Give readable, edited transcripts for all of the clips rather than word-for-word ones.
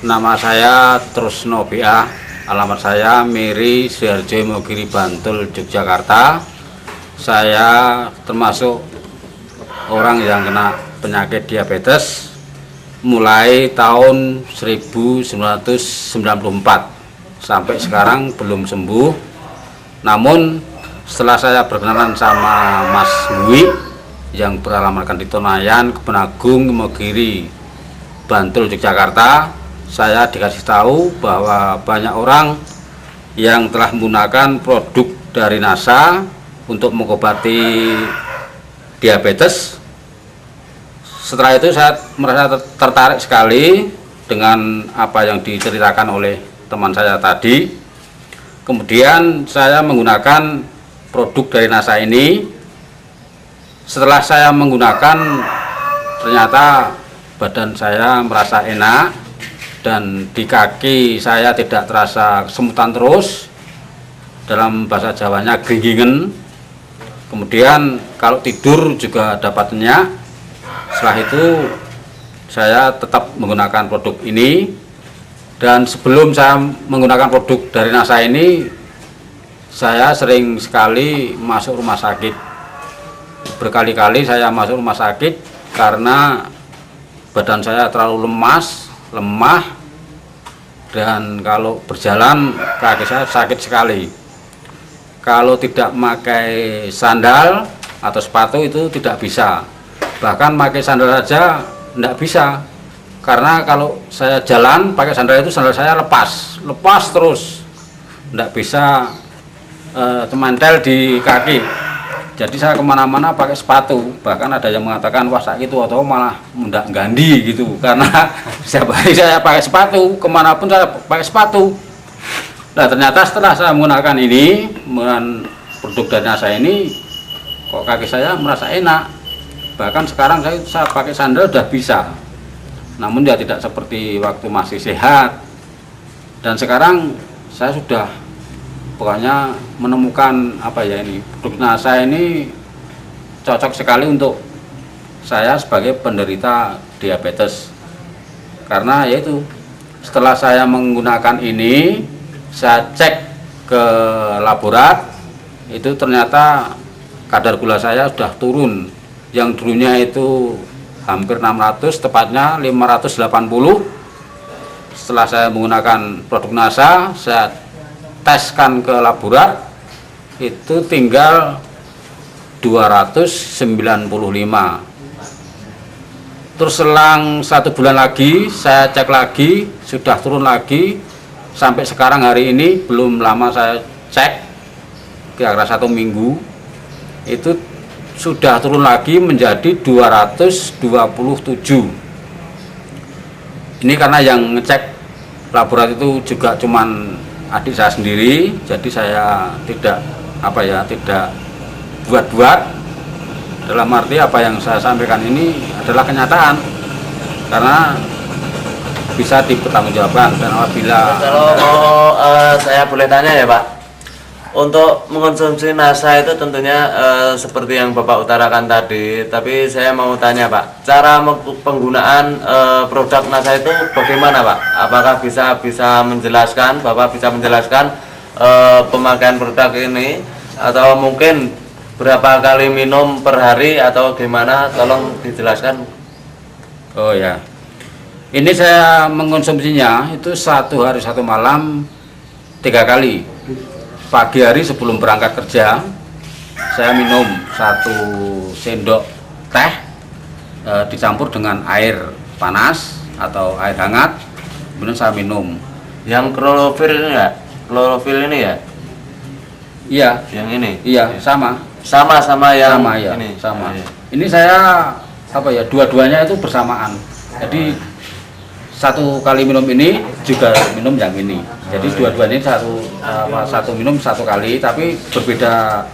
Nama saya Trusno BA, alamat saya Miri Suharjo Imogiri Bantul, Yogyakarta. Saya termasuk orang yang kena penyakit diabetes mulai tahun 1994 sampai sekarang belum sembuh. Namun setelah saya berkenalan sama Mas Dwi yang beralamatkan di Tonayan, Kebun Agung, Imogiri, Bantul, Yogyakarta, saya dikasih tahu bahwa banyak orang yang telah menggunakan produk dari NASA untuk mengobati diabetes. Setelah itu saya merasa tertarik sekali dengan apa yang diceritakan oleh teman saya tadi. Kemudian saya menggunakan produk dari NASA ini. Setelah saya menggunakan, ternyata badan saya merasa enak dan di kaki saya tidak terasa kesemutan terus, dalam bahasa Jawanya gringgingen. Kemudian kalau tidur juga dapat nyenyak. Setelah itu saya tetap menggunakan produk ini, dan sebelum saya menggunakan produk dari NASA ini, saya sering sekali masuk rumah sakit. Berkali-kali saya masuk rumah sakit karena badan saya terlalu lemah, dan kalau berjalan kaki saya sakit sekali. Kalau tidak memakai sandal atau sepatu itu tidak bisa, bahkan pakai sandal saja tidak bisa, karena kalau saya jalan pakai sandal itu sandal saya lepas terus, tidak bisa menempel di kaki. Jadi saya kemana-mana pakai sepatu, bahkan ada yang mengatakan wah sakit itu atau malah mendak gandhi gitu, karena setiap hari saya pakai sepatu, kemanapun saya pakai sepatu. Nah ternyata setelah saya menggunakan ini, menggunakan produk dari NASA ini, kok kaki saya merasa enak. Bahkan sekarang saya pakai sandal udah bisa, namun ya tidak seperti waktu masih sehat. Dan sekarang saya sudah pokoknya menemukan apa ya, ini produk NASA ini cocok sekali untuk saya sebagai penderita diabetes. Karena yaitu setelah saya menggunakan ini, saya cek ke laborat, itu ternyata kadar gula saya sudah turun. Yang dulunya itu hampir 600, tepatnya 580. Setelah saya menggunakan produk NASA, saya teskan ke laborat, itu tinggal 295. Terus selang 1 bulan lagi saya cek lagi, sudah turun lagi. Sampai sekarang hari ini belum lama saya cek, kira-kira 1 minggu, itu sudah turun lagi menjadi 227. Ini karena yang ngecek laborat itu juga cuman adik saya sendiri, jadi saya tidak tidak buat-buat. Dalam arti apa yang saya sampaikan ini adalah kenyataan, karena bisa dipertanggungjawabkan. Dan apabila saya boleh tanya ya Pak, untuk mengkonsumsi NASA itu tentunya seperti yang Bapak utarakan tadi, tapi saya mau tanya Pak, cara penggunaan produk NASA itu bagaimana Pak? Apakah bisa menjelaskan, Bapak bisa menjelaskan pemakaian produk ini, atau mungkin berapa kali minum per hari atau gimana? Tolong dijelaskan. Oh ya, ini saya mengkonsumsinya itu 1 hari 1 malam 3 kali. Pagi hari sebelum berangkat kerja, saya minum 1 sendok teh dicampur dengan air panas atau air hangat, kemudian saya minum. Yang klorofil ini ya? Klorofil ini ya? Iya. Yang ini? Iya, sama yang sama ya? ini. Sama. Ini saya dua-duanya itu bersamaan. Jadi 1 kali minum ini juga minum yang ini. Jadi dua-duanya satu minum 1 kali, tapi berbeda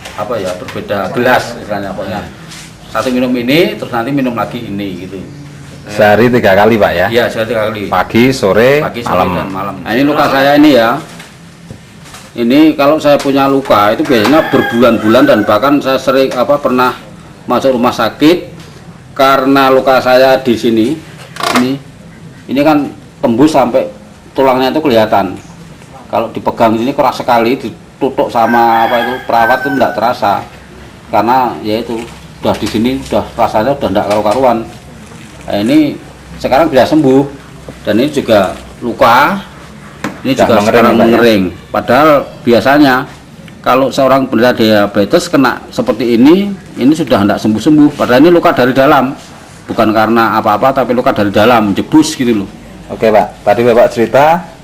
berbeda gelas istilahnya pokoknya. 1 minum ini, terus nanti minum lagi ini gitu. Sehari 3 kali Pak ya? Iya, sehari 3 kali. Pagi, sore, dan malam. Nah, ini luka saya ini ya. Ini kalau saya punya luka itu biasanya berbulan-bulan, dan bahkan saya sering pernah masuk rumah sakit karena luka saya di sini ini kan tembus sampai tulangnya itu kelihatan. Kalau dipegang ini keras sekali, ditutup sama apa itu perawat itu enggak terasa, karena ya itu udah di sini udah rasanya udah enggak karu-karuan. Nah, ini sekarang bisa sembuh, dan ini juga luka, ini juga sekarang mengering. Padahal biasanya kalau seorang penderita diabetes kena seperti ini sudah hendak sembuh-sembuh. Padahal ini luka dari dalam, bukan karena apa-apa, tapi luka dari dalam, jebus gitu loh. Oke Pak, tadi Bapak cerita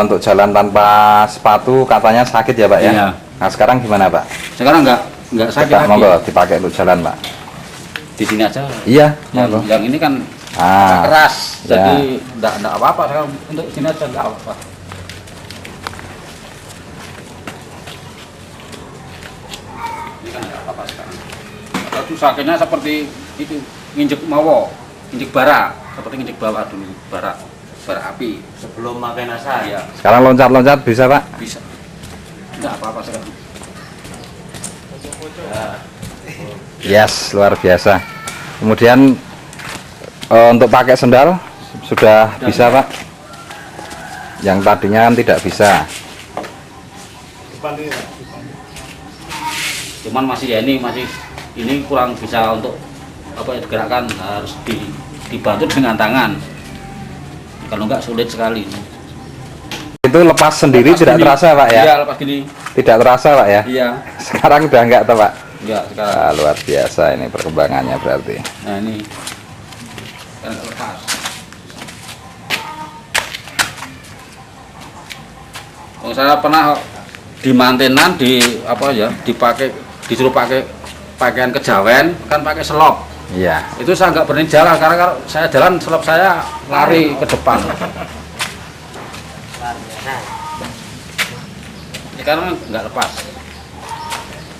untuk jalan tanpa sepatu katanya sakit ya Pak ya? Iya. Nah sekarang gimana Pak? Sekarang enggak sakit lagi. Monggo dipakai untuk jalan Pak. Di sini aja. Iya. Yang ini kan keras, jadi enggak apa-apa. Sekarang untuk sini aja enggak apa-apa. Ini kan enggak apa-apa sekarang. Itu sakitnya seperti itu, nginjek mawo, nginjek bara, seperti nginjek bawah dulu, bara api. Sebelum pakai NASA. Iya. Sekarang loncat-loncat bisa Pak? Bisa. Enggak apa-apa sekarang. Yes, luar biasa. Kemudian untuk pakai sendal sudah bisa Pak? Yang tadinya kan tidak bisa. Cuman masih ya ini kurang bisa untuk apa ya, digerakkan, harus dibantu dengan tangan. Kalau enggak sulit sekali. Itu lepas sendiri tidak gini. terasa Pak ya? Iya, lepas gini. Tidak terasa Pak ya? Iya. Sekarang udah enggak tuh Pak? Enggak sekarang. Nah, luar biasa ini perkembangannya berarti. Nah ini kan lepas. Oh, saya pernah di mantenan disuruh pakai pakaian kejawen, kan pakai selop. Iya. Itu saya nggak berani jalan, karena kalau saya jalan selop saya lari ke depan. Ini karena nggak lepas.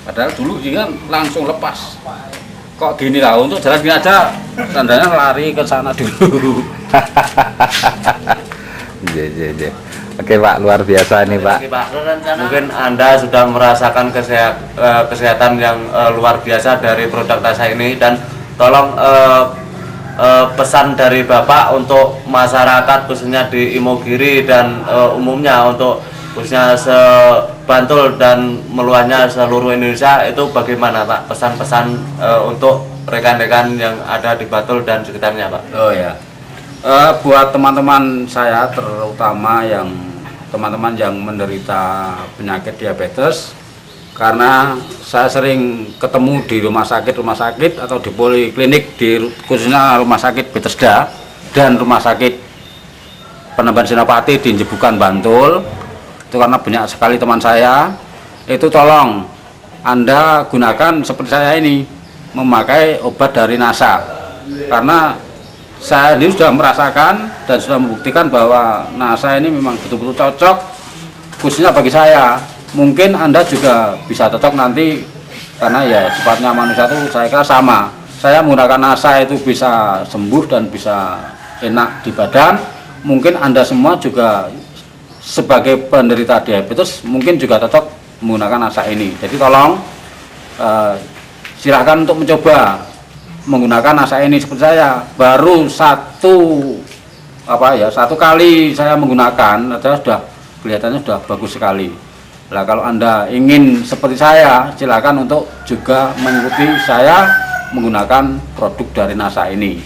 Padahal dulu ini kan langsung lepas. Kok gini lah, untuk jalan gini aja tandanya lari ke sana dulu. Iya. Oke Pak, luar biasa ini Pak. Oke, Pak. Mungkin Anda sudah merasakan kesehatan yang luar biasa dari produk NASA ini, dan tolong pesan dari Bapak untuk masyarakat khususnya di Imogiri dan umumnya untuk khususnya Bantul dan meluasnya seluruh Indonesia itu bagaimana Pak? Pesan-pesan untuk rekan-rekan yang ada di Bantul dan sekitarnya Pak. Oh ya, buat teman-teman saya, terutama teman-teman yang menderita penyakit diabetes, karena saya sering ketemu di rumah sakit atau di poliklinik, khususnya rumah sakit Bethesda dan rumah sakit Penambahan Senopati di Jebukan Bantul. Itu karena banyak sekali teman saya. Itu tolong Anda gunakan seperti saya ini, memakai obat dari NASA, karena saya ini sudah merasakan dan sudah membuktikan bahwa NASA ini memang betul-betul cocok khususnya bagi saya. Mungkin Anda juga bisa cocok nanti, karena ya sifatnya manusia itu saya kira sama. Saya menggunakan NASA itu bisa sembuh dan bisa enak di badan. Mungkin Anda semua juga sebagai penderita diabetes mungkin juga cocok menggunakan NASA ini. Jadi tolong silahkan untuk mencoba menggunakan NASA ini seperti saya. Baru satu kali saya menggunakan, sudah kelihatannya sudah bagus sekali. Nah, kalau Anda ingin seperti saya, silakan untuk juga mengikuti saya menggunakan produk dari NASA ini.